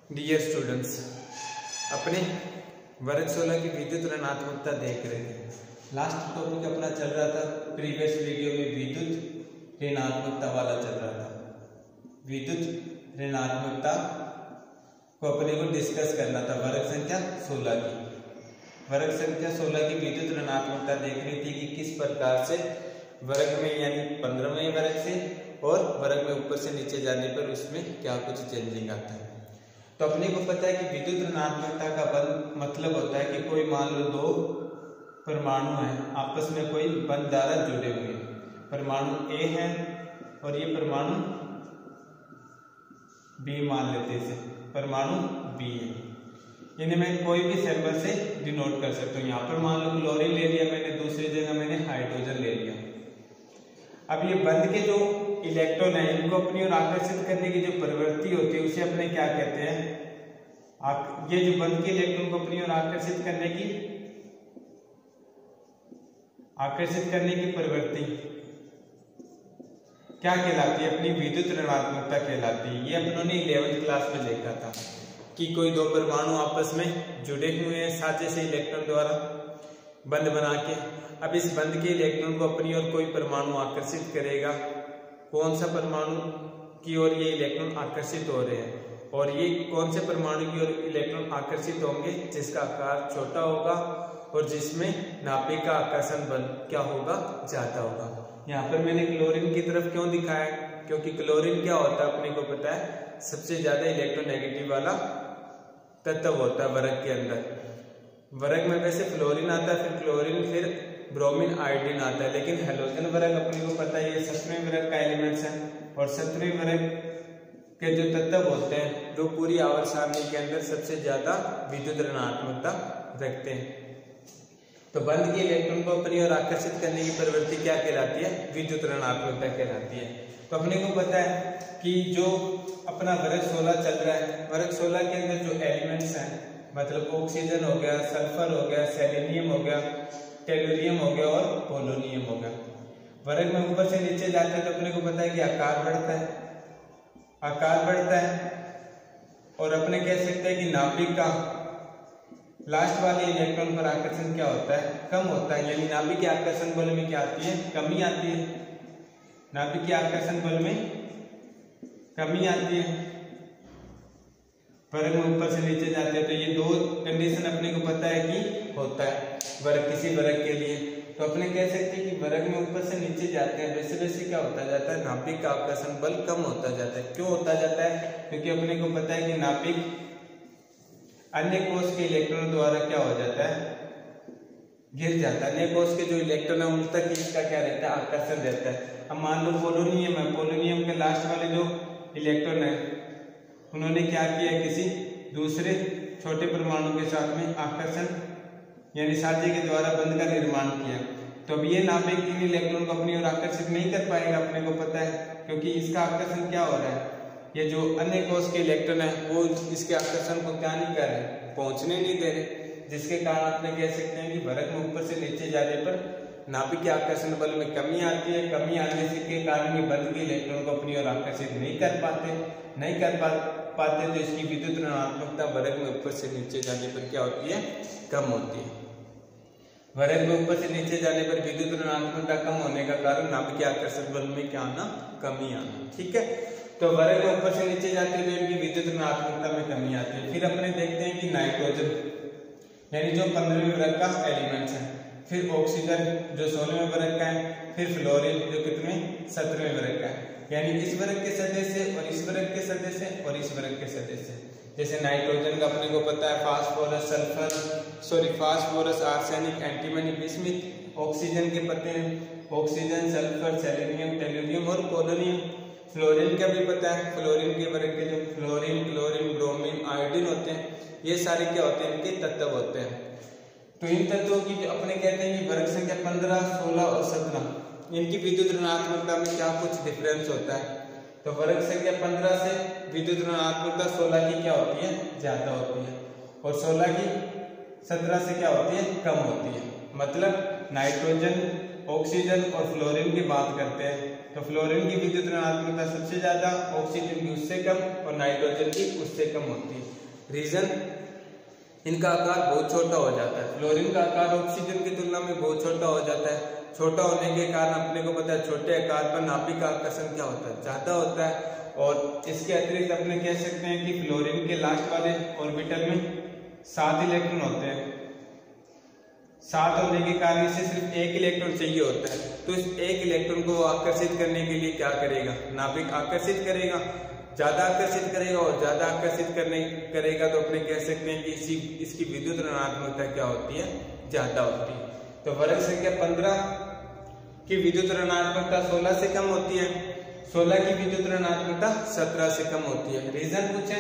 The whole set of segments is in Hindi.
डियर स्टूडेंट्स, अपने वर्ग 16 की विद्युत ऋणात्मकता देख रहे थे। लास्ट टॉपिक अपना चल रहा था, प्रीवियस वीडियो में विद्युत ऋणात्मकता वाला चल रहा था। विद्युत ऋणात्मकता को अपने को डिस्कस करना था वर्ग संख्या 16 की। वर्ग संख्या 16 की विद्युत ऋणात्मकता देख रही थी कि किस प्रकार से वर्ग में यानी 15वें वर्ग से और वर्ग में ऊपर से नीचे जाने पर उसमें क्या कुछ चेंजिंग आता है। तो अपने को पता है कि विद्युत ऋणात्मकता का बंध मतलब होता है कि कोई मान लो दो परमाणु हैं, आपस में कोई बंध द्वारा जुड़े हुए हैं। परमाणु ए है और ये परमाणु बी मान लेते हैं, इसे परमाणु बी है। इन्हें मैं कोई भी सिंबल से डिनोट कर सकता हूँ। यहाँ पर मान लो क्लोरीन ले लिया मैंने, दूसरी जगह मैंने हाइड्रोजन ले लिया। अब ये बंध के जो इलेक्ट्रॉन है इनको अपनी ओर आकर्षित करने की जो प्रवृत्ति होती है उसे अपने क्या कहते हैं, ये जो बंध के इलेक्ट्रॉन को अपनी ओर आकर्षित करने की प्रवृत्ति क्या कहलाती है, अपनी विद्युत ऋणात्मकता कहलाती है। ये अपनों ने 11वीं क्लास में देखा था कि कोई दो परमाणु आपस में जुड़े हुए हैं साझे से इलेक्ट्रॉन द्वारा बंध बना के। अब इस बंध के इलेक्ट्रॉन को अपनी ओर कोई परमाणु आकर्षित करेगा। कौन सा परमाणु की ओर ये इलेक्ट्रॉन आकर्षित हो रहे हैं, और ये कौन से परमाणु की ओर इलेक्ट्रॉन आकर्षित होंगे जिसका आकार छोटा होगा और जिसमें नाभिक का आकर्षण बल क्या होगा, ज्यादा होगा। यहाँ पर मैंने क्लोरीन की तरफ क्यों दिखाया, क्योंकि क्लोरीन क्या होता है अपने को पता है, सबसे ज्यादा इलेक्ट्रोनेगेटिव वाला तत्व होता है वर्ग के अंदर। वर्ग में वैसे फ्लोरीन आता है, फिर क्लोरीन, फिर ब्रोमीन, आयोडीन आता है, लेकिन हैलोजन वर्ग अपने को पता है ये 7वें वर्ग का एलिमेंट्स है। और 7वें वर्ग के जो तत्व होते हैं जो पूरी आवर्त सारणी के अंदर सबसे ज्यादा विद्युत ऋणात्मकता रखते हैं। तो बंध के इलेक्ट्रॉन को अपनी ओर आकर्षित करने की प्रवृत्ति क्या कहलाती है, विद्युत ऋणात्मकता कहलाती है। तो अपने को पता है कि जो अपना वर्ग 16 चल रहा है, वर्ग 16 के अंदर जो एलिमेंट्स हैं मतलब ऑक्सीजन हो गया, सल्फर हो गया, सेलेनियम हो गया, टेलुरियम हो गया और पोलोनियम हो गया। वर्ग में ऊपर से नीचे जाते हैं तो अपने को पता है कि आकार बढ़ता है और अपने कह सकते हैं कि नाभिक का लास्ट वाले इलेक्ट्रॉन पर आकर्षण क्या होता है, कम होता है। यानी नाभिक के आकर्षण बल में क्या आती है, कमी आती है। नाभिक के आकर्षण बल में कमी आती है वर्ग में ऊपर से नीचे जाते हैं। तो ये दो कंडीशन अपने को पता है कि होता है वर्ग किसी वर्ग के लिए। तो अपने कह सकते हैं कि वर्ग में ऊपर से नीचे जाते हैं वैसे वैसे क्या होता जाता है, नाभिक का आकर्षण बल कम होता जाता है। क्यों होता जाता है, क्योंकि अपने को पता है कि नाभिक अन्य कोष के इलेक्ट्रॉन द्वारा क्या हो जाता है, गिर जाता है। अन्य कोष के जो इलेक्ट्रॉन है उन तक इसका क्या रहता है, आकर्षण रहता है। अब मान लो पोलोनियम है, पोलोनियम के लास्ट वाले जो इलेक्ट्रॉन है उन्होंने क्या किया, किसी दूसरे छोटे परमाणु के साथ में आकर्षण यानी साझे के द्वारा बंध का निर्माण किया। तो अब ये नाभिक इन इलेक्ट्रॉन को अपनी ओर आकर्षित नहीं कर पाएगा, अपने को पता है, क्योंकि इसका आकर्षण क्या हो रहा है, ये जो अन्य कोष के इलेक्ट्रॉन है वो इसके आकर्षण को क्या नहीं कर रहे, पहुंचने नहीं दे रहे। जिसके कारण अपने कह सकते हैं कि वर्ग में ऊपर से नीचे जाने पर नाभिक के आकर्षण बल में कमी आती है। कमी आने से के कारण ये बंध के इलेक्ट्रॉन को अपनी ओर आकर्षित नहीं कर पाते तो इसकी विद्युत ऋणात्मकता वर्ग में ऊपर से नीचे जाने पर क्या होती है, कम होती है। वर्ग में ऊपर से नीचे जाने पर विद्युत ऋणात्मकता कम होने का कारण नाभिक के आकर्षण बल में क्या आना, कमी आना। ठीक है, तो वर्ग में ऊपर से नीचे जाते हुए इनकी विद्युत ऋणात्मकता में कमी आती है। फिर अपने देखते हैं कि नाइट्रोजन यानी जो 15वें वर्ग का एलिमेंट्स है, फिर ऑक्सीजन जो 16वें वर्ग का है, फिर फ्लोरीन जो कितने 17वें वर्ग का है। यानी इस वर्ग के सदस्य और इस वर्ग के सदस्य और इस वर्ग के सदस्य। जैसे नाइट्रोजन का अपने को पता है phosphorus, arsenic, antimony, bismuth. Oxygen के पते हैं ऑक्सीजन, सल्फर, सेलेनियम, टेलुरियम और पोलोनियम। फ्लोरीन का भी पता है, फ्लोरीन के वर्ग के जो फ्लोरीन, क्लोरीन, ब्रोमीन, आयोडीन होते हैं, ये सारे क्या होते हैं, इनके तत्व होते हैं। तो इन तत्वों की जो अपने कहते हैं कि वर्ग संख्या 15, 16 और 17 इनकी विद्युत ऋणात्मकता में क्या कुछ डिफरेंस होता है। तो वर्ग संख्या 15 से विद्युत ऋणात्मकता 16 की क्या होती है, ज्यादा होती है, और 16 की 17 से क्या होती है, कम होती है। मतलब नाइट्रोजन ऑक्सीजन और फ्लोरीन की बात करते हैं तो फ्लोरीन की विद्युत ऋणात्मकता सबसे ज्यादा, ऑक्सीजन की उससे कम और नाइट्रोजन की उससे कम होती है। रीजन, इनका आकार बहुत छोटा हो जाता है। फ्लोरीन का आकार ऑक्सीजन की तुलना में बहुत छोटा हो जाता है। छोटा होने के कारण अपने को पता है छोटे आकार पर नाभिक का आकर्षण क्या होता है, ज्यादा होता है। और इसके अतिरिक्त अपने कह सकते हैं कि फ्लोरीन के लास्ट वाले ऑर्बिटल में 7 इलेक्ट्रॉन होते हैं। 7 होने के कारण इसे सिर्फ 1 इलेक्ट्रॉन चाहिए होता है। तो इस 1 इलेक्ट्रॉन को आकर्षित करने के लिए क्या करेगा, नाभिक आकर्षित करेगा, ज्यादा आकर्षित करेगा और ज्यादा आकर्षित करेगा तो अपने कह सकते हैं कि इसकी विद्युत ऋणात्मकता क्या होती है, ज्यादा होती है। तो वर्ग संख्या 15 की विद्युत ऋणात्मकता 16 से कम होती है, 16 की विद्युत ऋणात्मकता 17 से कम होती है। रीजन पूछे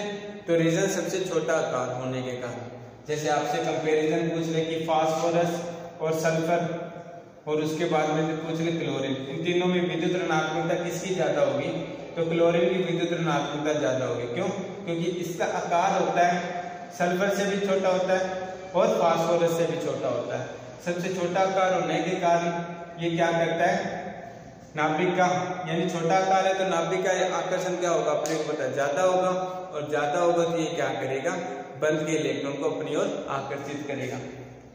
तो रीजन सबसे छोटा आकार होने के कारण। जैसे आपसे कंपैरिजन पूछ ले कि फास्फोरस और सल्फर और उसके बाद में पूछ ले क्लोरीन, इन तीनों में विद्युत ऋणात्मकता किसकी ज्यादा होगी, तो क्लोरीन की विद्युत ऋणात्मकता ज्यादा होगी। क्यों? क्योंकि इसका आकार होता है सल्फर से भी छोटा होता है और फास्फोरस से भी छोटा होता है। सबसे छोटा आकार होने के कारण ये क्या करता है, नाभिक का, यानी छोटा आकार है तो नाभिक का आकर्षण क्या होगा, अपने को पता है ज्यादा होगा, और ज्यादा होगा तो ये क्या करेगा, बंद के इलेक्ट्रॉन को अपनी ओर आकर्षित करेगा।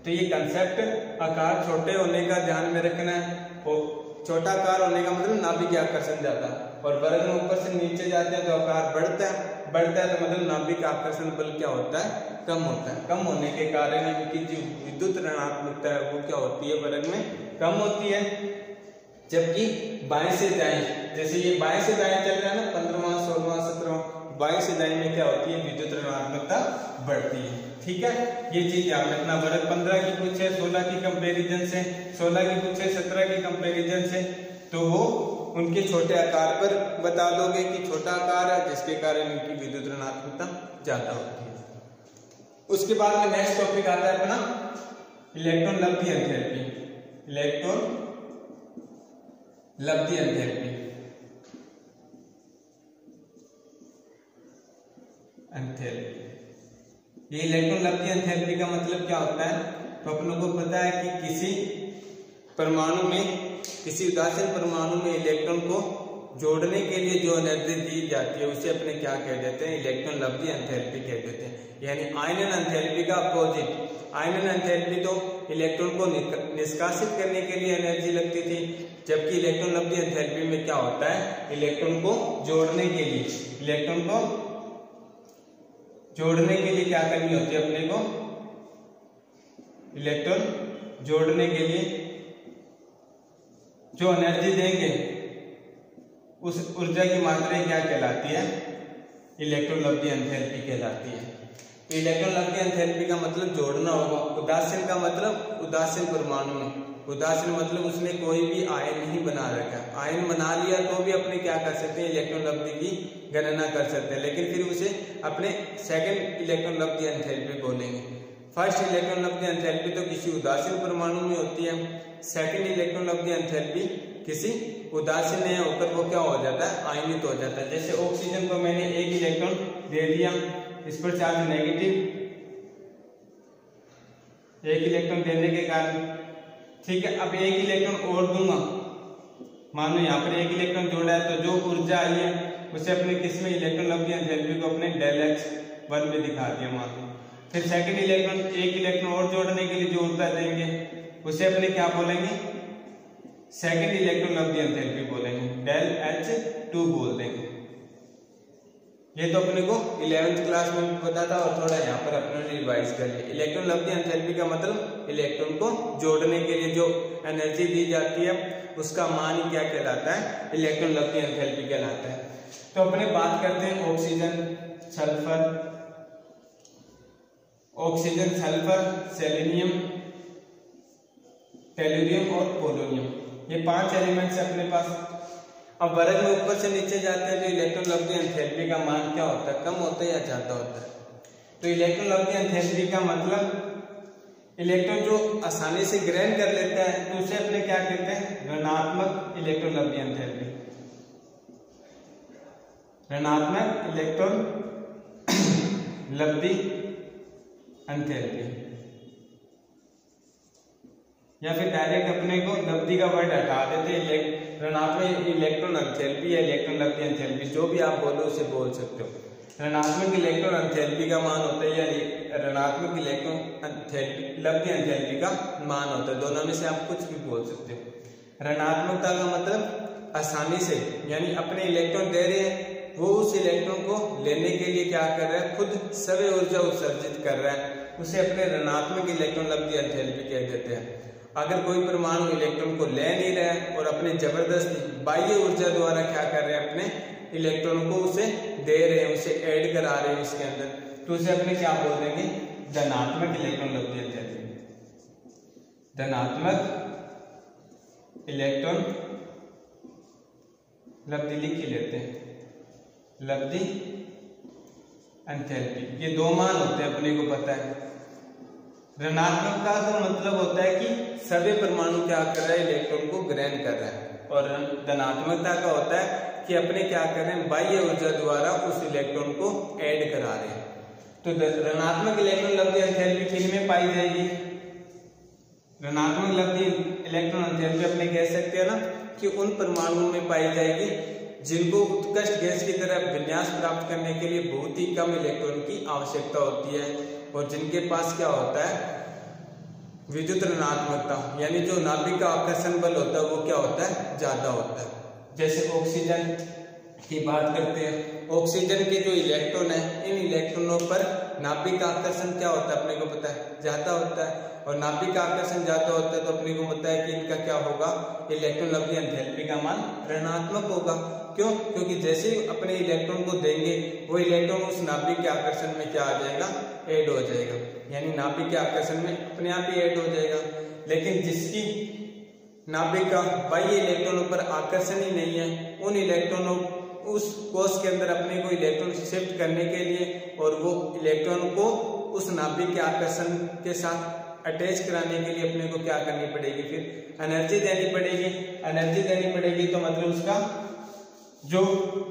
तो ये कंसेप्ट आकार छोटे होने का ध्यान में रखना है। और छोटा आकार होने का मतलब नाभिक का आकर्षण ज्यादा, और वर्ग में ऊपर से नीचे जाते हैं तो आकार बढ़ता है तो मतलब नाभिक का आकर्षण बल क्या होता है, कम होता है। कम होने के कारण इनकी जो विद्युत ऋणात्मकता है वो क्या होती है, वर्ग में कम होती है। जबकि बाएं से दाएं, जैसे ये बाएं से दाएं चल रहा है ना, 15वां 16वां 17वां, बाएं से दाएं में क्या होती है, विद्युत ऋणात्मकता बढ़ती है। ठीक है, ये चीज याद रखना। वर्ग 15 की पूछे 16 की कंपैरिजन से, 16 की पूछे 17 की कंपैरिजन से, तो वो उनके छोटे आकार पर बता दोगे कि छोटा आकार है जिसके कारण इनकी विद्युत ऋणात्मकता ज्यादा होती है। उसके बाद में नेक्स्ट टॉपिक आता है अपना इलेक्ट्रॉन लब्धि एंथैल्पी। इलेक्ट्रॉन लब्धि एंथैल्पी, ये इलेक्ट्रॉन लब्धि एंथैल्पी का मतलब क्या होता है, तो अपन लोगों को पता है कि किसी परमाणु में, किसी उदासीन परमाणु में इलेक्ट्रॉन को जोड़ने के लिए जो एनर्जी दी जाती है उसे अपने क्या कह देते हैं, इलेक्ट्रॉन लब्धि एंथैल्पी कह देते हैं। यानी आयनन एंथैल्पी का अपोजिट। आयनन एंथैल्पी तो इलेक्ट्रॉन को निष्कासित करने के लिए एनर्जी लगती थी, जबकि इलेक्ट्रॉन लब्धि एंथैल्पी में क्या होता है, इलेक्ट्रॉन को जोड़ने के लिए, इलेक्ट्रॉन को जोड़ने के लिए क्या करनी होती है अपने को, इलेक्ट्रॉन जोड़ने के लिए जो एनर्जी देंगे उस ऊर्जा की मात्रा क्या कहलाती है, इलेक्ट्रॉन लब्धि एंथैल्पी कहलाती है। तो इलेक्ट्रॉन लब्धि एंथैल्पी का मतलब जोड़ना होगा। उदासीन का मतलब उदासीन परमाणु में, उदासीन मतलब उसने कोई भी आयन नहीं बना रखा, आयन बना लिया तो भी अपने क्या कर सकते हैं, इलेक्ट्रॉन लब्धि की गणना कर सकते हैं, लेकिन फिर उसे अपने सेकंड इलेक्ट्रॉन लब्धि एंथैल्पी बोलेंगे। फर्स्ट इलेक्ट्रॉन लब्धि एंथैल्पी तो किसी उदासीन परमाणु में होती है, सेकंड इलेक्ट्रॉन लब्धि एंथैल्पी किसी उदासीन होकर वो क्या हो जाता है, आयनित हो जाता है। जैसे ऑक्सीजन को मैंने 1 इलेक्ट्रॉन दे दिया, इस पर चार्ज नेगेटिव, 1 इलेक्ट्रॉन देने के कारण, ठीक है। अब 1 इलेक्ट्रॉन और दूंगा, मानो यहाँ पर 1 इलेक्ट्रॉन जोड़ा है तो जो ऊर्जा आई है उसे अपने किस में, इलेक्ट्रॉन लब्धि एंथैल्पी को अपने ΔH1 में दिखा दिया मानो। फिर सेकंड इलेक्ट्रॉन, 1 इलेक्ट्रॉन और जोड़ने के लिए जो ऊर्जा देंगे उसे अपने क्या बोलेंगे, सेकंड इलेक्ट्रॉन लब्धि एंथैल्पी बोलेंगे, ΔH2 बोल देंगे। ये तो अपने को 11th क्लास में पता था और थोड़ा यहाँ पर अपने रिवाइज कर लिया। इलेक्ट्रॉन लब्धि एंथैल्पी का मतलब इलेक्ट्रॉन को जोड़ने के लिए जो एनर्जी दी जाती है उसका मान ही क्या कहलाता है, इलेक्ट्रॉन लब्धि एंथैल्पी कहलाता है। तो अपने बात करते हैं ऑक्सीजन, सल्फर, सेलेनियम, टेलुरियम और पोलोनियम, ये 5 एलिमेंट्स है अपने पास। अब वर्ग में ऊपर से नीचे जाते हैं तो इलेक्ट्रॉन लब्धि एंथैल्पी का मान क्या होता है, कम होता है या ज्यादा होता है। तो इलेक्ट्रॉन लब्धि एंथैल्पी का मतलब इलेक्ट्रॉन जो आसानी से ग्रहण कर लेता है तो उसे अपने क्या कहते हैं, ऋणात्मक इलेक्ट्रॉन लब्धि एंथैल्पी, ऋणात्मक इलेक्ट्रॉन लब्धि एंथैल्पी। या फिर डायरेक्ट अपने को लब्धि का वर्ड हटा देते हैं, ऋणात्मक इलेक्ट्रॉन एंथैल्पी या इलेक्ट्रॉन लब्धि एंथैल्पी जो भी आप बोलो उसे बोल सकते हो। ऋणात्मक इलेक्ट्रॉन एंथैल्पी का मान होता है या ऋणात्मक इलेक्ट्रॉन लब्धि एंथैल्पी का मान होता है, दोनों में से आप कुछ भी बोल सकते हो। ऋणात्मकता का मतलब आसानी से, यानी अपने इलेक्ट्रॉन दे रहे हैं, वो उस इलेक्ट्रॉन को लेने के लिए क्या कर रहा है, खुद सवय ऊर्जा उत्सर्जित कर रहा है, उसे अपने ऋणात्मक इलेक्ट्रॉन लब्धि एंथैल्पी कह देते हैं। अगर कोई परमाणु इलेक्ट्रॉन को ले नहीं रहा है और अपने जबरदस्ती बाह्य ऊर्जा द्वारा क्या कर रहे हैं, अपने इलेक्ट्रॉन को उसे दे रहे हैं, उसे ऐड करा रहे हैं इसके अंदर, तो उसे अपने क्या बोल देंगे, धनात्मक इलेक्ट्रॉन लब्धि एंथैल्पी। धनात्मक इलेक्ट्रॉन लब्धि लिख के लेते हैं, लब्धि एंथैल्पी, ये दो मान होते हैं अपने को पता है। ऋणात्मकता का मतलब होता है कि सभी परमाणु क्या कर रहा है, इलेक्ट्रॉन को ग्रहण कर रहा है, और धनात्मकता का होता है कि अपने क्या कर रहे हैं, बाह्य ऊर्जा द्वारा उस इलेक्ट्रॉन को ऐड करा रहे हैं। तो ऋणात्मक इलेक्ट्रॉन लब्धि एंथैल्पी किन में पाई जाएगी, ऋणात्मक लब्धि इलेक्ट्रॉन एंथैल्पी अपने कह सकते हैं ना कि उन परमाणुओं में पाई जाएगी जिनको उत्कृष्ट गैस की तरह विन्यास प्राप्त करने के लिए बहुत ही कम इलेक्ट्रॉन की आवश्यकता होती है, और जिनके पास क्या होता है, विद्युत ऋणात्मकता, यानी जो नाभिक का आकर्षण बल होता है वो क्या होता है, ज्यादा होता है। जैसे ऑक्सीजन की बात करते हैं, ऑक्सीजन के जो इलेक्ट्रॉन है, इन इलेक्ट्रॉनों पर नाभिक का आकर्षण क्या होता है, अपने को पता है, ज्यादा होता है, और नाभिक का आकर्षण ज्यादा होता है तो अपने को पता है कि इनका क्या होगा, इलेक्ट्रॉन लब्धि एंथैल्पी का मान ऋणात्मक होगा। क्यों? क्योंकि जैसे ही अपने इलेक्ट्रॉन को देंगे वो इलेक्ट्रॉन उस नाभिक के आकर्षण में क्या आ जाएगा, ऐड हो जाएगा, यानी नाभिक के आकर्षण में अपने आप ही ऐड हो जाएगा। लेकिन जिसकी नाभिक का बाह्य इलेक्ट्रॉनों पर आकर्षण ही नहीं है, उन इलेक्ट्रॉनों उस कोश के अंदर अपने को इलेक्ट्रॉन शिफ्ट करने के लिए और वो इलेक्ट्रॉन को उस नाभिक के आकर्षण के साथ अटैच कराने के लिए अपने को क्या करनी पड़ेगी, फिर एनर्जी देनी पड़ेगी। एनर्जी देनी पड़ेगी तो मतलब उसका जो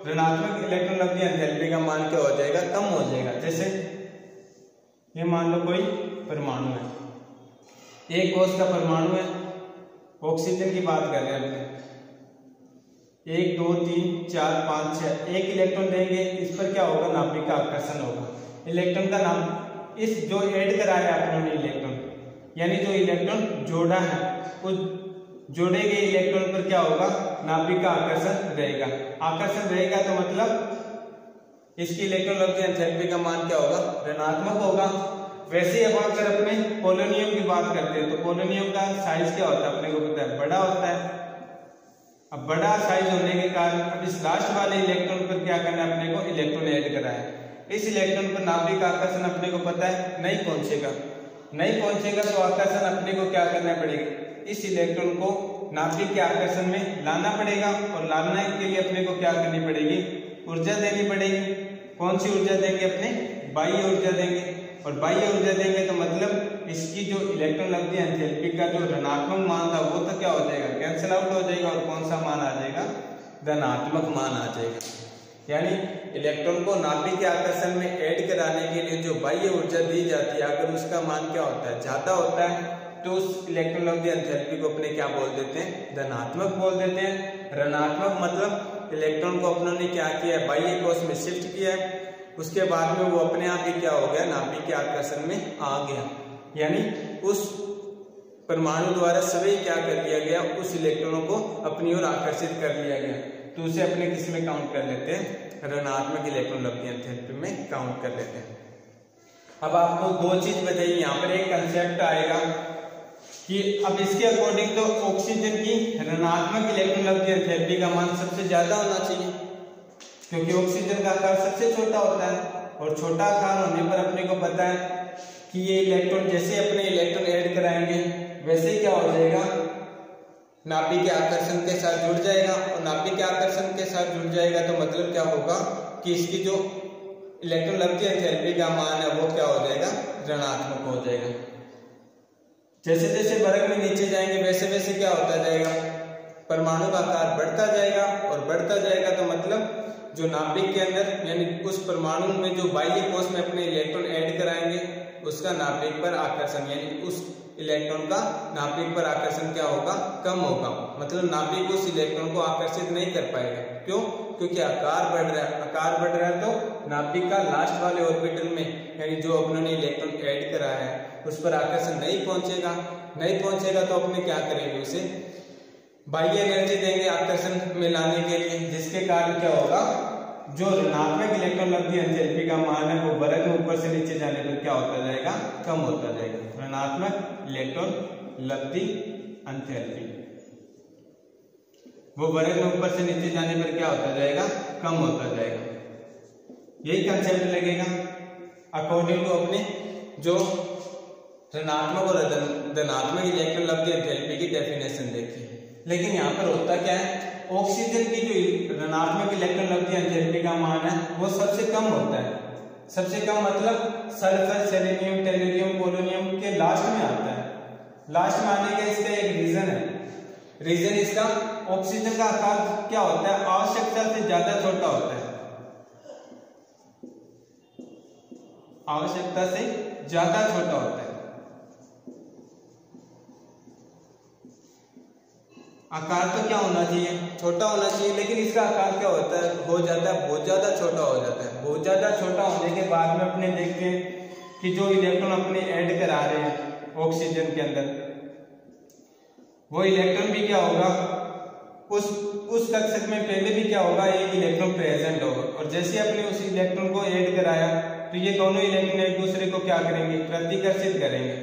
ऋणात्मक इलेक्ट्रॉन लब्धि एंथैल्पी का मान क्या हो जाएगा, कम हो जाएगा। जैसे ये मान लो कोई परमाणु है, एक कोश का परमाणु है, ऑक्सीजन की बात कर रहे हैं अपने, 1 2 3 4 5 6, एक इलेक्ट्रॉन देंगे, इस पर क्या होगा, नाभिक का आकर्षण होगा। इलेक्ट्रॉन का नाम इस जो ऐड कराया अपने ने इलेक्ट्रॉन, यानी जो इलेक्ट्रॉन जोड़ा है उस जोड़े गए इलेक्ट्रॉन पर क्या होगा, नाभिक का आकर्षण रहेगा। आकर्षण रहेगा तो मतलब इसकी इलेक्ट्रॉन लब्धि एंथैल्पी का मान क्या होगा, ऋणात्मक होगा। वैसे ही अब अगर अपने पोलोनियम की बात करते हैं तो पोलोनियम का साइज क्या होता है, अपने को पता है, बड़ा होता है। अब बड़ा साइज होने के कारण अब इस लास्ट वाले इलेक्ट्रॉन पर क्या करना है, अपने को इलेक्ट्रॉन ऐड करा है। इस इलेक्ट्रॉन पर नाभिक आकर्षण अपने को पता है नहीं पहुंचेगा, नहीं पहुंचेगा तो आकर्षण अपने को क्या करना पड़ेगा, इस इलेक्ट्रॉन को नाभिक के आकर्षण में लाना पड़ेगा, और लाने के लिए अपने को क्या करनी पड़ेगी, ऊर्जा देनी पड़ेगी। कौन सी ऊर्जा देंगे, अपने बाह्य ऊर्जा देंगे, और बाह्य ऊर्जा देंगे तो मतलब इसकी जो इलेक्ट्रॉन लब्धि एंथैल्पी का जो ऋणात्मक मान था वो तो क्या हो जाएगा, कैंसिल आउट हो जाएगा, और कौन सा मान आ जाएगा, धनात्मक मान आ जाएगा। यानी इलेक्ट्रॉन को नाभिक के आकर्षण में ऐड कराने के लिए जो बाह्य ऊर्जा दी जाती है, अगर उसका मान क्या होता है, ज्यादा होता है, तो उस इलेक्ट्रॉन लब्धि एंथैल्पी को अपने क्या बोल देते हैं, धनात्मक बोल देते हैं। ऋणात्मक मतलब इलेक्ट्रॉन को अपनों ने क्या किया है, बाह्य कोश में शिफ्ट किया है, उसके बाद में वो अपने आप ही क्या हो गया, नाभिक के आकर्षण में आ गया, यानी उस परमाणु द्वारा सभी क्या कर लिया गया, उस इलेक्ट्रॉनों को अपनी ओर आकर्षित कर लिया गया, तो उसे अपने किस में काउंट कर लेते हैं, ऋणात्मक इलेक्ट्रॉन लब्धि एंथैल्पी में काउंट कर लेते हैं। अब आपको दो चीज बताइए, यहाँ पर एक कंसेप्ट आएगा कि अब इसके अकॉर्डिंग तो ऑक्सीजन की ऋणात्मक इलेक्ट्रॉन लब्धि एंथैल्पी का मान सबसे ज्यादा होना चाहिए, क्योंकि ऑक्सीजन का आकार सबसे छोटा होता है, और छोटा आकार होने पर अपने को पता है कि ये इलेक्ट्रॉन जैसे अपने इलेक्ट्रॉन ऐड कराएंगे वैसे ही क्या हो जाएगा, नाभिक के आकर्षण के साथ जुड़ जाएगा, और नाभिक के आकर्षण के साथ जुड़ जाएगा तो मतलब क्या होगा कि इसकी जो इलेक्ट्रॉन लब्धि एंथैल्पी का मान है वो क्या हो जाएगा, ऋणात्मक हो जाएगा। जैसे जैसे वर्ग में नीचे जाएंगे वैसे वैसे क्या होता जाएगा, परमाणु का आकार बढ़ता जाएगा, और बढ़ता जाएगा तो मतलब जो नाभिक के अंदर यानी उस परमाणु में जो बाह्य कोश में अपने इलेक्ट्रॉन ऐड कराएंगे उसका नाभिक पर आकर्षण यानी उस इलेक्ट्रॉन का नाभिक पर आकर्षण क्या होगा, कम होगा। मतलब नाभिक उस इलेक्ट्रॉन को आकर्षित नहीं कर पाएगा। क्यों? क्योंकि आकार बढ़ रहा है। आकार बढ़ रहा है तो नाभिक का लास्ट वाले ऑर्बिटल में, यानी जो अपने इलेक्ट्रॉन ऐड करा है उस पर आकर्षण नहीं पहुंचेगा। नहीं पहुंचेगा तो अपने क्या करेंगे, उसे बाह्य एनर्जी देंगे आकर्षण में लाने के लिए, जिसके कारण क्या होगा, जो ऋणात्मक इलेक्ट्रॉन लब्धि एंथैल्पी का मान है वो वर्ग में ऊपर से नीचे जाने पर क्या होता जाएगा, कम होता जाएगा। ऋणात्मक इलेक्ट्रॉन लब्धि एंथैल्पी वो वर्ग में ऊपर से नीचे जाने पर क्या होता जाएगा, कम होता जाएगा। यही कंसेप्ट लगेगा अकॉर्डिंग टू अपने जो ऋणात्मक और धनात्मक इलेक्ट्रॉन लब्धि एंथैल्पी की डेफिनेशन देखी। लेकिन यहाँ पर होता क्या है, ऑक्सीजन की जो ऋणात्मक इलेक्ट्रॉन लब्धि एंथैल्पी का मान है वो सबसे कम होता है। सबसे कम मतलब सल्फर, सेलेनियम, टेलुरियम, पोलोनियम के लास्ट में आता है। लास्ट में आने का इसका एक रीजन है। रीजन इसका ऑक्सीजन का आकार क्या होता है, आवश्यकता से ज्यादा छोटा होता है। आवश्यकता से ज्यादा छोटा होता है। आकार तो क्या होना चाहिए, छोटा होना चाहिए, लेकिन इसका आकार क्या होता है, हो जाता है बहुत ज्यादा छोटा हो जाता है। बहुत ज्यादा छोटा होने के बाद में अपने देखते हैं कि जो इलेक्ट्रॉन अपने ऐड करा रहे हैं ऑक्सीजन के अंदर, वो इलेक्ट्रॉन भी क्या होगा, उस कक्षक में पहले भी क्या होगा, एक इलेक्ट्रॉन प्रेजेंट होगा। और जैसे अपने उस इलेक्ट्रॉन को ऐड कराया तो ये दोनों इलेक्ट्रॉन एक दूसरे को क्या करेंगे, प्रतिकर्षित करेंगे।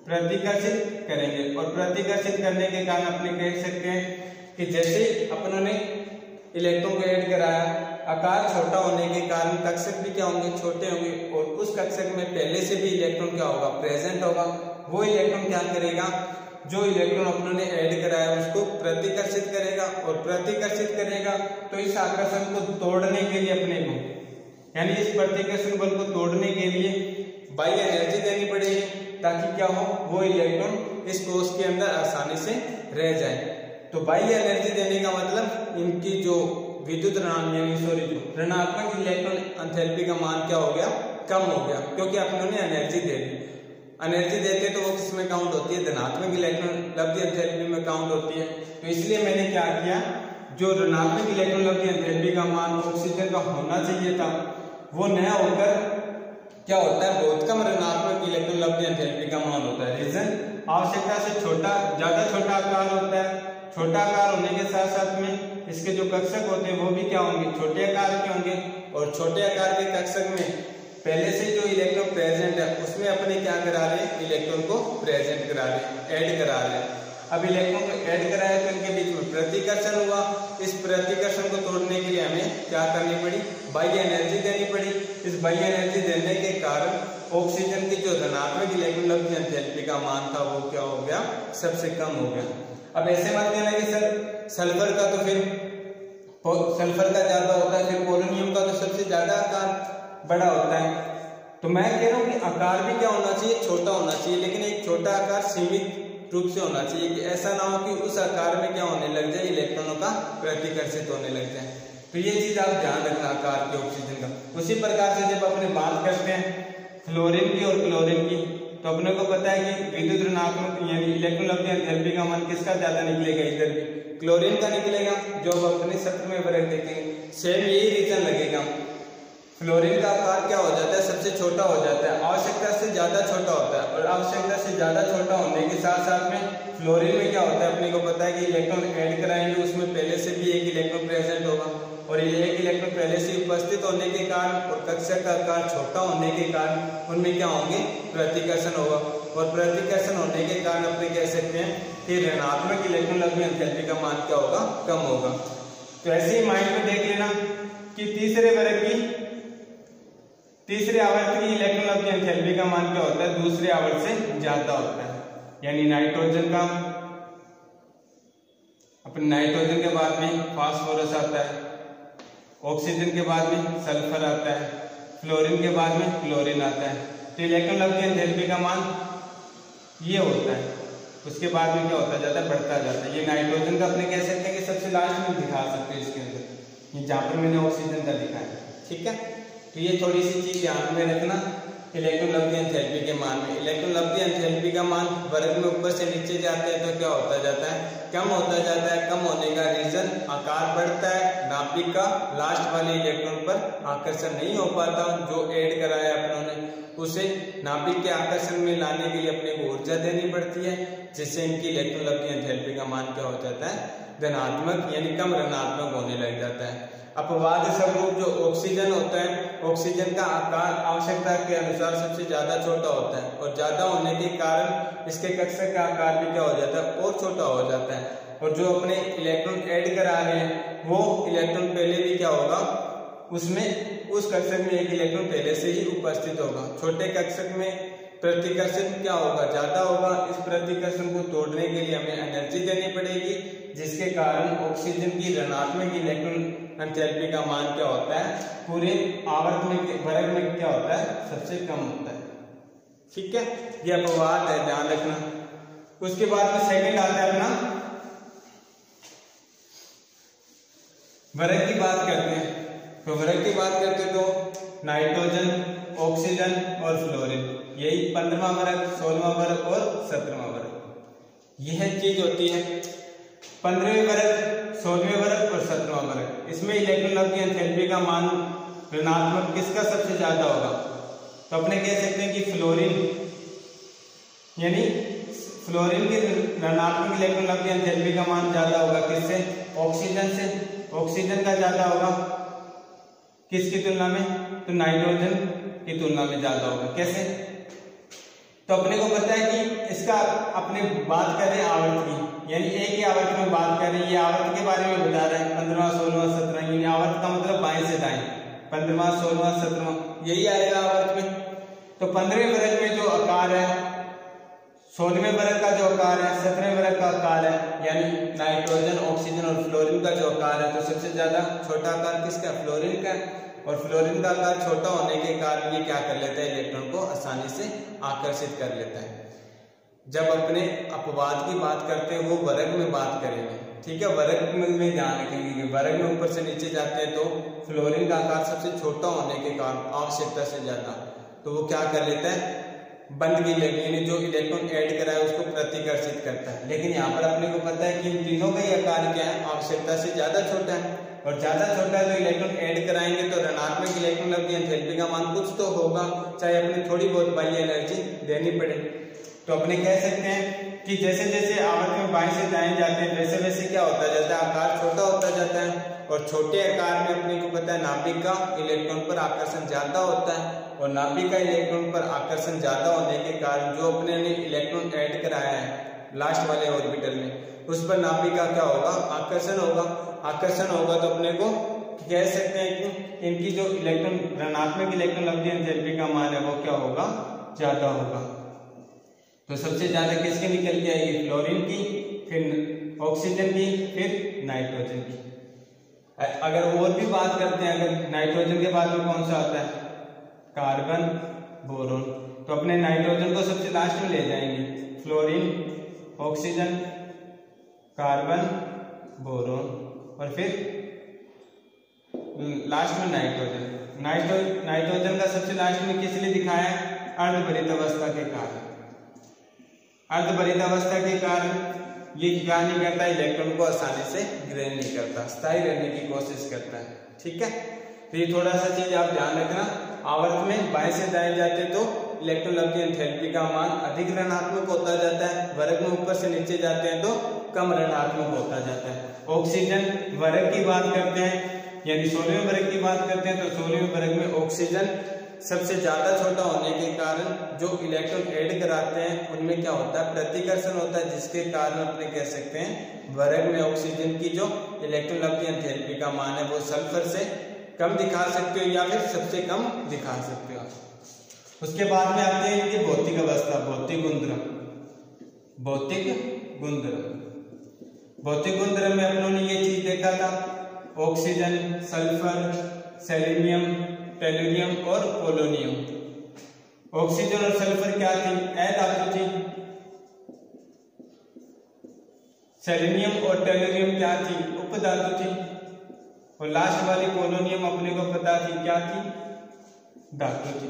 प्रतिकर्षित करेंगे और प्रतिकर्षित करने के कारण अपने कह सकते हैं कि जैसे अपनों ने इलेक्ट्रॉन को ऐड कराया, आकार छोटा होने के कारण कक्षक भी क्या होंगे, छोटे होंगे। और उस कक्षक में पहले से भी इलेक्ट्रॉन क्या होगा, प्रेजेंट होगा। वो इलेक्ट्रॉन क्या करेगा, जो इलेक्ट्रॉन अपनों ने ऐड कराया उसको प्रतिकर्षित करेगा। और प्रतिकर्षित करेगा तो इस आकर्षण को तोड़ने के लिए अपने को, यानी इस प्रतिकर्षण बल को तोड़ने के लिए बाह्य एनर्जी देनी पड़ेगी, ताकि क्या हो, वो इलेक्ट्रॉन इस कोश के अंदर आसानी से रह जाए। तो बाह्य एनर्जी देने का मतलब इनकी जो विद्युत ऋणात्मक इलेक्ट्रॉन एंथैल्पी का मान क्या हो गया, कम हो गया, क्योंकि अपनों ने एनर्जी दे दी। एनर्जी देते तो वो किसमें काउंट होती है, धनात्मक इलेक्ट्रॉन लब्धि एंथैल्पी में काउंट होती है। तो इसलिए मैंने क्या किया, जो ऋणात्मक इलेक्ट्रॉन लब्धि एंथैल्पी का मान ऑक्सीजन का होना चाहिए था वो नया होकर क्या होता है, बहुत कम ऋणात्मक इलेक्ट्रॉन लब्धि एंथैल्पी का मान होता है। रीजन आवश्यकता से छोटा, ज्यादा छोटा आकार होता है। छोटा आकार होने के साथ साथ में इसके जो कक्षक होते हैं वो भी क्या होंगे, छोटे आकार के होंगे। और छोटे आकार के कक्षक में पहले से जो इलेक्ट्रॉन प्रेजेंट है उसमें अपने क्या करा रहे हैं, इलेक्ट्रॉन को प्रेजेंट करा रहे हैं, ऐड करा रहे हैं। अब इलेक्ट्रॉन को ऐड कराया तो इनके बीच में प्रतिकर्षण हुआ। इस प्रतिकर्षण को तोड़ने के लिए हमें क्या करनी पड़ी, बाह्य एनर्जी देनी पड़ी। इस बाह्य एनर्जी देने के कारण ऑक्सीजन की जो धनात्मक इलेक्ट्रॉन लब्धि एंथैल्पी का मान था वो क्या हो गया, सबसे कम हो गया। अब ऐसे मत कहना कि सर सल्फर का तो फिर सल्फर का ज्यादा होता है, फिर पोलोनियम का तो सबसे ज्यादा आकार बड़ा होता है। तो मैं कह रहा हूँ कि आकार भी क्या होना चाहिए, छोटा होना चाहिए, लेकिन एक छोटा आकार सीमित रूप से होना चाहिए, कि ऐसा ना हो कि उस आकार में क्या होने लग जाए, इलेक्ट्रॉनों का प्रतिकर्षित होने लग जाए। तो ये चीज आप ध्यान रखना आकार के ऑक्सीजन का। उसी प्रकार से जब अपने बात करते हैं फ्लोरीन की और क्लोरीन की, तो अपने को पता है कि विद्युत ऋणात्मक यानी इलेक्ट्रॉन लब्धि एंथैल्पी का मान किसका ज्यादा निकलेगा, इधर भी क्लोरीन का निकलेगा, जो अब अपने सत्र में वर्ग देखेंगे। सेम यही रीजन लगेगा। फ्लोरीन का आकार क्या हो जाता है, सबसे छोटा हो जाता है, आवश्यकता से ज्यादा छोटा होता है। और आवश्यकता से ज्यादा छोटा होने के साथ साथ में फ्लोरीन में क्या होता है, अपने को पता है कि इलेक्ट्रॉन ऐड कराएंगे उसमें पहले से भी एक इलेक्ट्रॉन प्रेजेंट होगा। और ये एक इलेक्ट्रॉन पहले से उपस्थित होने के कारण और कक्षक का आकार छोटा होने के कारण उनमें क्या होंगे, प्रतिकर्षण होगा। और प्रतिकर्षण होने के कारण अपने कह सकते हैं कि ऋणात्मक इलेक्ट्रॉन लब्धि एंथैल्पी का मान क्या होगा, कम होगा। तो ऐसे ही माइंड में देख लेना कि तीसरे वर्ग की तीसरे आवर्त की इलेक्ट्रॉन लब्धि एंथैल्पी का मान क्या होता है, दूसरे आवर्त से ज्यादा होता है। यानी नाइट्रोजन का, अपने नाइट्रोजन के बाद में फास्फोरस आता है, ऑक्सीजन के बाद में सल्फर आता है, फ्लोरीन के बाद में क्लोरीन आता है। तो इलेक्ट्रॉन लब्धि एंथैल्पी का मान ये होता है। उसके बाद में क्या होता जाता है, बढ़ता जाता है। ये नाइट्रोजन का अपने कह सकते हैं कि सबसे लास्ट में दिखा सकते हैं इसके अंदर, ये जहां पर मैंने ऑक्सीजन का लिखा है, ठीक है। तो ये थोड़ी सी चीज ध्यान में रखना इलेक्ट्रोलब्धि एंथैल्पी के मान में। इलेक्ट्रोलब्धि एंथैल्पी का मान वर्ग में ऊपर से नीचे जाते हैं तो क्या होता जाता है, कम होता जाता है। कम होने का रीजन आकार बढ़ता है, नाभिक का लास्ट वाले इलेक्ट्रॉन पर आकर्षण नहीं हो पाता, जो ऐड कराया अपनों ने उसे नाभिक के आकर्षण में लाने के लिए अपने को ऊर्जा देनी पड़ती है, जिससे इनकी इलेक्ट्रोलब्धि एंथैल्पी का मान क्या हो जाता है, धनात्मक यानी कम ऋणात्मक होने लग जाता है। अपवाद स्वरूप जो ऑक्सीजन होता है, ऑक्सीजन का आकार आवश्यकता के अनुसार सबसे ज्यादा छोटा होता है और ज्यादा होने के कारण इसके कक्षक का आकार भी क्या हो जाता है, और छोटा हो जाता है। और जो अपने इलेक्ट्रॉन ऐड करा रहे हैं वो इलेक्ट्रॉन पहले भी क्या होगा, उसमें उस कक्षक में एक इलेक्ट्रॉन पहले से ही उपस्थित होगा। छोटे कक्षक में प्रतिकर्षण क्या होगा, ज्यादा होगा। इस प्रतिकर्षण को तोड़ने के लिए हमें एनर्जी देनी पड़ेगी, जिसके कारण ऑक्सीजन की ऋणात्मक इलेक्ट्रॉन एंथैल्पी का मान क्या होता है, पूरे आवर्त में वर्ग में क्या होता है, सबसे कम होता है। ठीक है, ये अपवाद है, ध्यान रखना। उसके बाद में सेकंड आता है अपना वर्ग की बात करते हैं। तो वर्ग की बात करते हैं तो नाइट्रोजन, ऑक्सीजन और फ्लोरीन, यही 15वां वर्ग, 16वां वर्ग और 17वां वर्ग यह चीज होती है। 15वें वर्ग, 16वें वर्ग और 17वां वर्ग, इसमें इलेक्ट्रोलब्धि एंथैल्पी का मान ऋणात्मक किसका सबसे ज्यादा होगा, तो अपने कह सकते हैं कि फ्लोरीन, यानी फ्लोरीन की ऋणात्मक इलेक्ट्रोलब्धि एंथैल्पी का मान ज्यादा होगा किससे, ऑक्सीजन से। ऑक्सीजन का ज्यादा होगा किसकी तुलना में, तो नाइट्रोजन की तुलना में ज्यादा होगा। कैसे, तो अपने को पता है कि इसका अपने बात करें आवर्त की, यानी एक ही आवर्त में बात करें, ये आवर्त के बारे में बता रहे हैं 15वां, 16वां, 17वां, यानी आवर्त का मतलब बाएं से दाएं, 15वां, 16वां, 17वां यही आएगा आवर्त में। तो 15वें वर्ग में जो आकार है, 16वें वर्ग का जो आकार है, 17वें वर्ग का आकार है, यानी नाइट्रोजन, ऑक्सीजन और फ्लोरीन का जो आकार है, तो सबसे ज्यादा छोटा आकार किसका, फ्लोरीन का। और फ्लोरीन का आकार छोटा होने के कारण ये क्या कर लेता है, इलेक्ट्रॉन को आसानी से आकर्षित कर लेता है। जब अपने अपवाद की बात करते हैं वो वर्ग में बात करेंगे, ठीक है। वर्ग में ध्यान रखेंगे कि वर्ग में ऊपर से नीचे जाते हैं तो फ्लोरीन का आकार सबसे छोटा होने के कारण आवश्यकता से ज्यादा, तो वो क्या कर लेता है, बंद की लेगी, यानी जो इलेक्ट्रॉन ऐड करा है उसको प्रतिकर्षित करता है। लेकिन यहाँ पर अपने को पता है कि इन तीनों का ही आकार क्या है, आवश्यकता से ज्यादा छोटा है, और ज्यादा छोटा है तो इलेक्ट्रॉन ऐड कराएंगे तो ऋणात्मक इलेक्ट्रोलब्धि एंथैल्पी का मान कुछ तो होगा, चाहे अपनी थोड़ी बहुत बाह्य एनर्जी देनी पड़े। तो अपने कह सकते हैं कि जैसे जैसे आवर्त में बाएं से दाएं जाते हैं वैसे वैसे क्या होता जाता है, आकार छोटा होता जाता है। और छोटे आकार में अपने को पता है नाभिक का इलेक्ट्रॉन पर आकर्षण ज्यादा होता है, और नाभिक का इलेक्ट्रॉन पर आकर्षण ज्यादा होने के कारण जो अपने ने इलेक्ट्रॉन ऐड कराया है लास्ट वाले ऑर्बिटल में, उस पर नाभिक का क्या होगा, आकर्षण होगा। आकर्षण होगा तो अपने को कह सकते हैं कि इनकी जो इलेक्ट्रॉन ऋणात्मक इलेक्ट्रोलब्धि एंथैल्पी का मान है वो क्या होगा, ज्यादा होगा। तो सबसे ज्यादा किसकी निकल के आएगी, फ्लोरीन की, फिर ऑक्सीजन की, फिर नाइट्रोजन की। अगर और भी बात करते हैं, अगर नाइट्रोजन के बाद में कौन सा आता है, कार्बन, बोरोन, तो अपने नाइट्रोजन को सबसे लास्ट में ले जाएंगे, फ्लोरीन, ऑक्सीजन, कार्बन, बोरोन और फिर लास्ट में नाइट्रोजन। नाइट्रोजन का सबसे लास्ट में किस लिए दिखाया है, अर्धभरित अवस्था के कारण। अर्धभरित अवस्था के कारण ये क्या नहीं करता, इलेक्ट्रॉन को आसानी से ग्रहण नहीं करता, स्थायी रहने की कोशिश करता है। ठीक है, तो ये थोड़ा सा चीज आप ध्यान रखना। आवर्त में बाएं से दाएं जाते तो इलेक्ट्रोलब्धि एंथैल्पी का मान अधिक ऋणात्मक होता जाता है, वर्ग में ऊपर से नीचे जाते हैं तो कम ऋणात्मक होता जाता है। ऑक्सीजन वर्ग की बात करते हैं, यानी 16वें वर्ग की बात करते हैं, तो 16वें वर्ग में ऑक्सीजन सबसे ज्यादा छोटा होने के कारण जो इलेक्ट्रॉन ऐड कराते हैं उनमें क्या होता है, प्रतिकर्षण होता है, जिसके कारण अपने कह सकते हैं वर्ग में ऑक्सीजन की जो इलेक्ट्रोलब्धि एंथैल्पी का मान है वो सल्फर से कम दिखा सकते हो या फिर सबसे कम दिखा सकते हो। उसके बाद में आते हैं कि भौतिक अवस्था, भौतिक गुणधर्म। भौतिक गुणधर्म, भौतिक गुणधर्म में अपनों ने ये चीज देखा था, ऑक्सीजन, सल्फर, सेलेनियम, टेलुरियम और पोलोनियम। ऑक्सीजन और सल्फर क्या थी, अधातु थी। सेलेनियम और टेलुरियम क्या थी, उपधातु थी। और लास्ट वाली पोलोनियम अपने को पता थी क्या थी, धातु थी।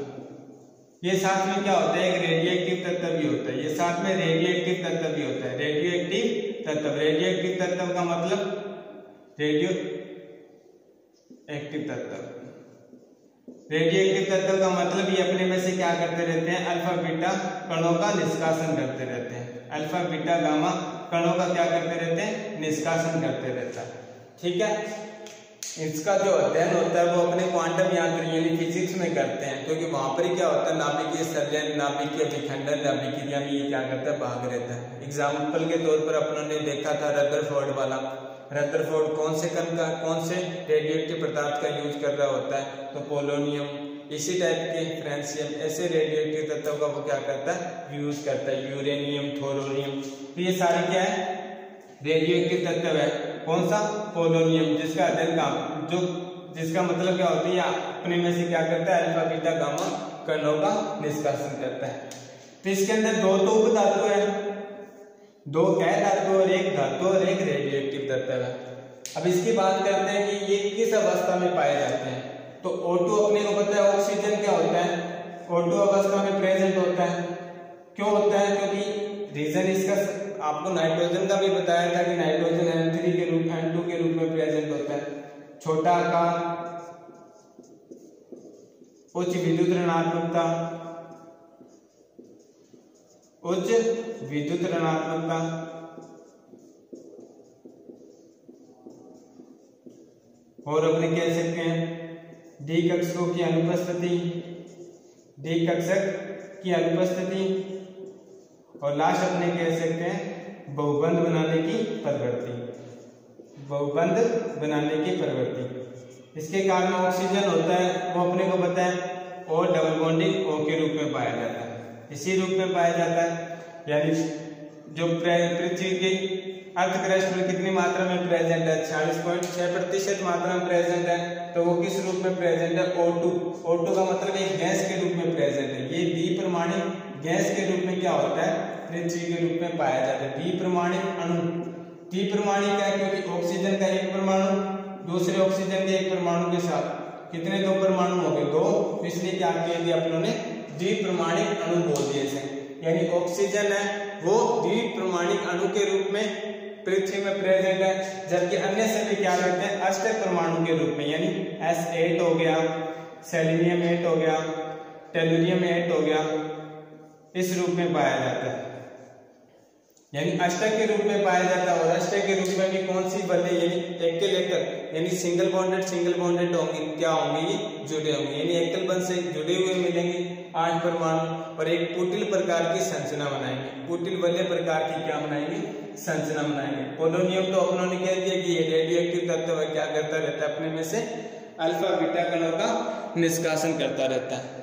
ये साथ में क्या होता है, एक रेडियोएक्टिव तत्व भी होता है, ये साथ में रेडियोएक्टिव तत्व भी होता है। रेडियोएक्टिव तत्व, रेडियोएक्टिव तत्व का मतलब रेडियो एक्टिव तत्व, रेडियोएक्टिव तत्व का मतलब ये अपने में से क्या करते रहते हैं, अल्फा बीटा कणों का निष्कासन करते रहते हैं। अल्फा बीटा गामा कणों का क्या करते रहते हैं, निष्कासन करते रहता है। ठीक है, इसका जो अध्ययन होता है वो अपने क्वांटम यांत्रिकी यानी फिजिक्स में करते हैं, क्योंकि वहां पर क्या होता है, नाभिकीय संलयन, नाभिकीय विखंडन, नाभिकीय क्रिया में ये क्या करता है, भाग रहता है। एग्जाम्पल के तौर पर अपनों ने देखा था रदरफोर्ड वाला। रदरफोर्ड कौन से कण का, कौन से रेडियोएक्टिव पदार्थ का यूज कर रहा होता है, तो पोलोनियम, इसी टाइप के फ्रांसियम, ऐसे रेडियोएक्टिव तत्व का वो क्या करता है, यूज करता है। यूरेनियम, थोरोनियम, तो ये सारे क्या है, रेडियोएक्टिव तत्व है। कौन सा, पोलोनियम, जिसका अध्ययन काम जो जिसका मतलब क्या होता है, अपने में से क्या करता है, अल्फा बीटा गामा कणों का निष्कासन करता है। तो इसके अंदर दो तो उप धातु है, दो अधातु और एक धातु और एक रेडियोएक्टिव तत्व है। अब इसकी बात करते हैं कि ये किस अवस्था में पाए जाते हैं। तो O2 अपने को पता है ऑक्सीजन क्या होता है, O2 अवस्था में प्रेजेंट होता है। क्यों होता है, क्योंकि रीजन इसका आपको नाइट्रोजन का भी बताया था कि नाइट्रोजन N3 के रूप N2 के रूप में प्रेजेंट होता है। छोटा आकार, उच्च विद्युत ऋणात्मकता, उच्च विद्युत ऋणात्मकता, और अपने कह सकते हैं डी कक्षकों की अनुपस्थिति, डी कक्षक की अनुपस्थिति, और लास्ट अपने कह सकते हैं बहुबंध बनाने की प्रवृत्ति, बहुबंध बनाने की प्रवृत्ति। इसके कारण ऑक्सीजन होता है वो अपने को पता है O डबल बॉन्डिंग O के रूप में पाया जाता है, इसी रूप में पाया जाता है। यानी जो पृथ्वी की अर्थ क्रस्ट में कितनी मात्रा में प्रेजेंट है, 46.6% मात्रा में प्रेजेंट है, तो वो किस रूप में प्रेजेंट है, O2। O2 का मतलब एक गैस के रूप में प्रेजेंट है। ये द्विपरमाणिक गैस के रूप में क्या होता है, पृथ्वी के रूप में पाया जाता है। द्विपरमाणिक अणु, द्विपरमाणिक है क्योंकि ऑक्सीजन का एक परमाणु दूसरे ऑक्सीजन के एक परमाणु के साथ कितने, दो परमाणु हो गए, दो, इसलिए क्या किया गया अपनों ने द्विपरमाणिक अणु बोल दिए थे। यानी ऑक्सीजन है वो द्विपरमाणिक अणु के रूप में पृथ्वी में प्रेजेंट है, जबकि अन्य सभी क्या रहते हैं, अष्टक परमाणु के रूप में, यानी S8 हो गया, सेलेनियम 8 हो गया, टेलुरियम 8 हो गया, इस रूप में पाया जाता है। यानी अष्टक के रूप में पाया जाता है। और अष्टक के रूप में भी कौन सी बंधे, यानी एकल एकल, यानी सिंगल बॉन्डेड होंगे, क्या होंगे, ये जुड़े होंगे, यानी एकल बंध से जुड़े हुए मिलेंगे 8 परमाणु, और एक कुटिल प्रकार की संरचना बनाएंगे, कुटिल वाले प्रकार की क्या बनाएंगे, संरचना बनाएंगे। पोलोनियम तो अपनों ने कह दिया कि ये रेडियोएक्टिव तत्व क्या करता रहता है, अपने में से अल्फा बीटा कणों का निष्कासन करता रहता है,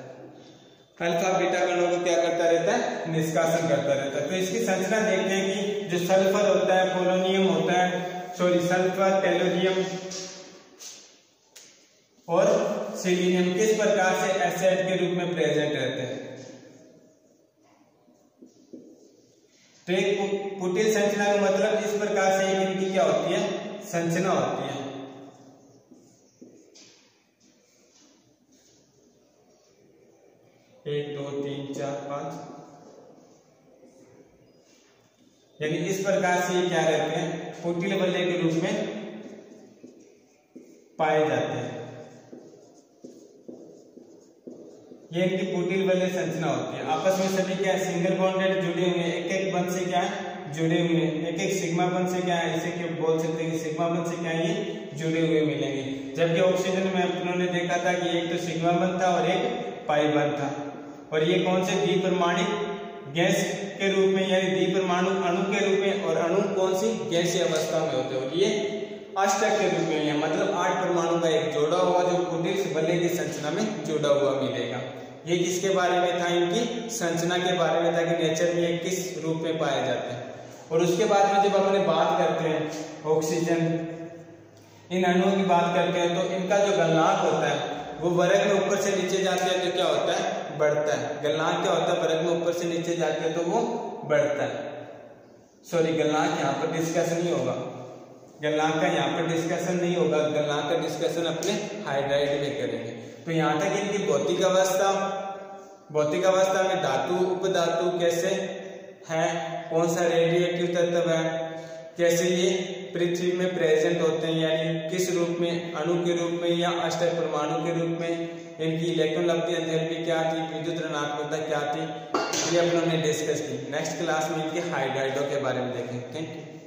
अल्फा बीटा कणों को क्या करता रहता है, निष्कासन करता रहता है। तो इसकी संरचना देखते हैं कि जो सल्फर होता है, पोलोनियम होता है, सल्फर, टेलुरियम और सेलेनियम किस प्रकार से एसिड के रूप में प्रेजेंट रहते हैं। तो एक कुटिल संरचना का मतलब इस प्रकार से एक इनकी क्या होती है, संरचना होती है। 1 2 3 4 5, यानी इस प्रकार से ये क्या रहते हैं, कुटिल बल्ले के रूप में पाए जाते हैं। ये इनकी कुटिल बल्ले संरचना होती है। आपस में सभी क्या है, सिंगल बॉन्डेड जुड़े हुए हैं, एक एक बंध से क्या है, जुड़े हुए हैं, एक एक सिग्मा बंध से क्या है, इसे क्या बोल सकते हैं, सिग्मा बंध से क्या है, ये जुड़े हुए मिलेंगे। जबकि ऑक्सीजन में अपनों ने देखा था कि एक तो सिग्मा बंध था और एक पाई बंध था। और ये कौन से, द्विपरमाणिक गैस के रूप में, यानी द्विपरमाणु अणु के रूप में, और अणु कौन सी, गैसीय अवस्था में होते हैं। और ये अष्टक के रूप में है, मतलब 8 परमाणु का एक जोड़ा हुआ जो कुटिल बल्ले की संरचना में जुड़ा हुआ मिलेगा। ये किसके बारे में था, इनकी संरचना के बारे में था कि नेचर में ये किस रूप में पाए जाते हैं। और उसके बाद में जब अपने बात करते हैं ऑक्सीजन, इन अणुओं की बात करते हैं, तो इनका जो गलनांक होता है वो वर्ग में ऊपर से नीचे जाते हैं तो क्या होता है, बढ़ता है। गलनांक क्या होता है, वर्ग में ऊपर से नीचे जाते हैं तो वो बढ़ता है। सॉरी, गलनांक यहाँ पर डिस्कस नहीं होगा, गलनांक का यहाँ पर डिस्कशन नहीं होगा, गलनांक का डिस्कशन अपने हाइड्राइड में करेंगे। तो यहाँ तक इनकी भौतिक अवस्था, भौतिक अवस्था में धातु उपधातु कैसे है, कौन सा रेडियोएक्टिव तत्व है, कैसे ये पृथ्वी में प्रेजेंट होते हैं, यानी किस रूप में, अणु के रूप में या अष्टक परमाणु के रूप में, इनकी इलेक्ट्रॉन लब्धि एंथैल्पी क्या थी, विद्युत ऋणात्मकता क्या थी, ये अपन ने डिस्कस की। नेक्स्ट क्लास में इनके हाइड्राइडों के बारे में देखें। Thank you.